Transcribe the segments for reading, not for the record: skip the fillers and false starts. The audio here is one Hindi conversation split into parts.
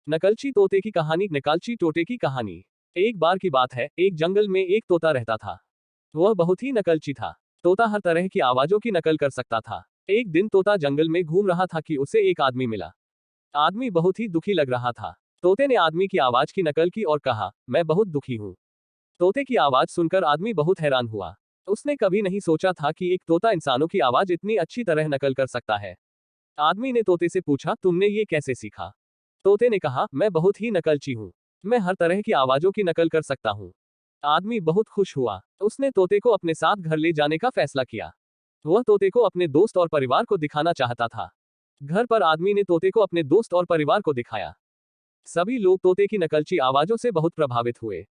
नकलची तोते की कहानी। नकलची तोते की कहानी। एक बार की बात है, एक जंगल में एक तोता रहता था। वह बहुत ही नकलची था। तोता हर तरह की आवाजों की नकल कर सकता था। एक दिन तोता जंगल में घूम रहा था कि उसे एक आदमी मिला। आदमी बहुत ही दुखी लग रहा था। तोते ने आदमी की आवाज की नकल की और कहा, मैं बहुत दुखी हूँ। तोते की आवाज सुनकर आदमी बहुत हैरान हुआ। उसने कभी नहीं सोचा था कि एक तोता इंसानों की आवाज इतनी अच्छी तरह नकल कर सकता है। आदमी ने तोते से पूछा, तुमने ये कैसे सीखा? तोते ने कहा, मैं बहुत ही नकलची हूँ। मैं हर तरह की आवाजों की नकल कर सकता हूँ। आदमी बहुत खुश हुआ। उसने तोते को अपने साथ घर ले जाने का फैसला किया। वह तोते को अपने दोस्त और परिवार को दिखाना चाहता था। घर पर आदमी ने तोते को अपने दोस्त और परिवार को दिखाया। सभी लोग तोते की नकलची आवाजों से बहुत प्रभावित हुए।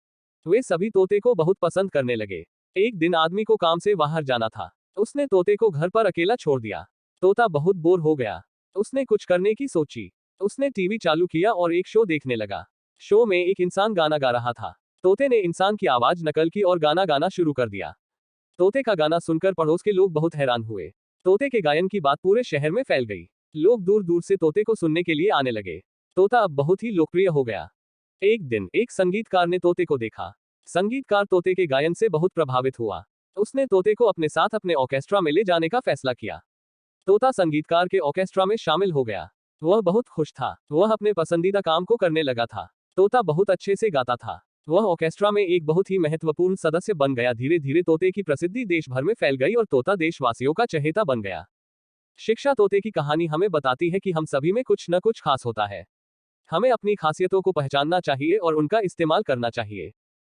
वे सभी तोते को बहुत पसंद करने लगे। एक दिन आदमी को काम से बाहर जाना था। उसने तोते को घर पर अकेला छोड़ दिया। तोता बहुत बोर हो गया। उसने कुछ करने की सोची। उसने टीवी चालू किया और एक शो देखने लगा। शो में एक इंसान गाना गा रहा था। तोते ने इंसान की आवाज नकल की और गाना गाना शुरू कर दिया। तोते का गाना सुनकर पड़ोस के लोग बहुत हैरान हुए। तोते के गायन की बात पूरे शहर में फैल गई। लोग दूर दूर से तोते को सुनने के लिए आने लगे। तोता अब बहुत ही लोकप्रिय हो गया। एक दिन एक संगीतकार ने तोते को देखा। संगीतकार तोते के गायन से बहुत प्रभावित हुआ। उसने तोते को अपने साथ अपने ऑर्केस्ट्रा में ले जाने का फैसला किया। तोता संगीतकार के ऑर्केस्ट्रा में शामिल हो गया। वह बहुत खुश था। वह अपने पसंदीदा काम को करने लगा था। तोता बहुत अच्छे से गाता था। वह ऑर्केस्ट्रा में एक बहुत ही महत्वपूर्ण सदस्य बन गया। धीरे धीरे तोते की प्रसिद्धि देश भर में फैल गई और तोता देशवासियों का चहेता बन गया। शिक्षा। तोते की कहानी हमें बताती है कि हम सभी में कुछ न कुछ खास होता है। हमें अपनी खासियतों को पहचानना चाहिए और उनका इस्तेमाल करना चाहिए।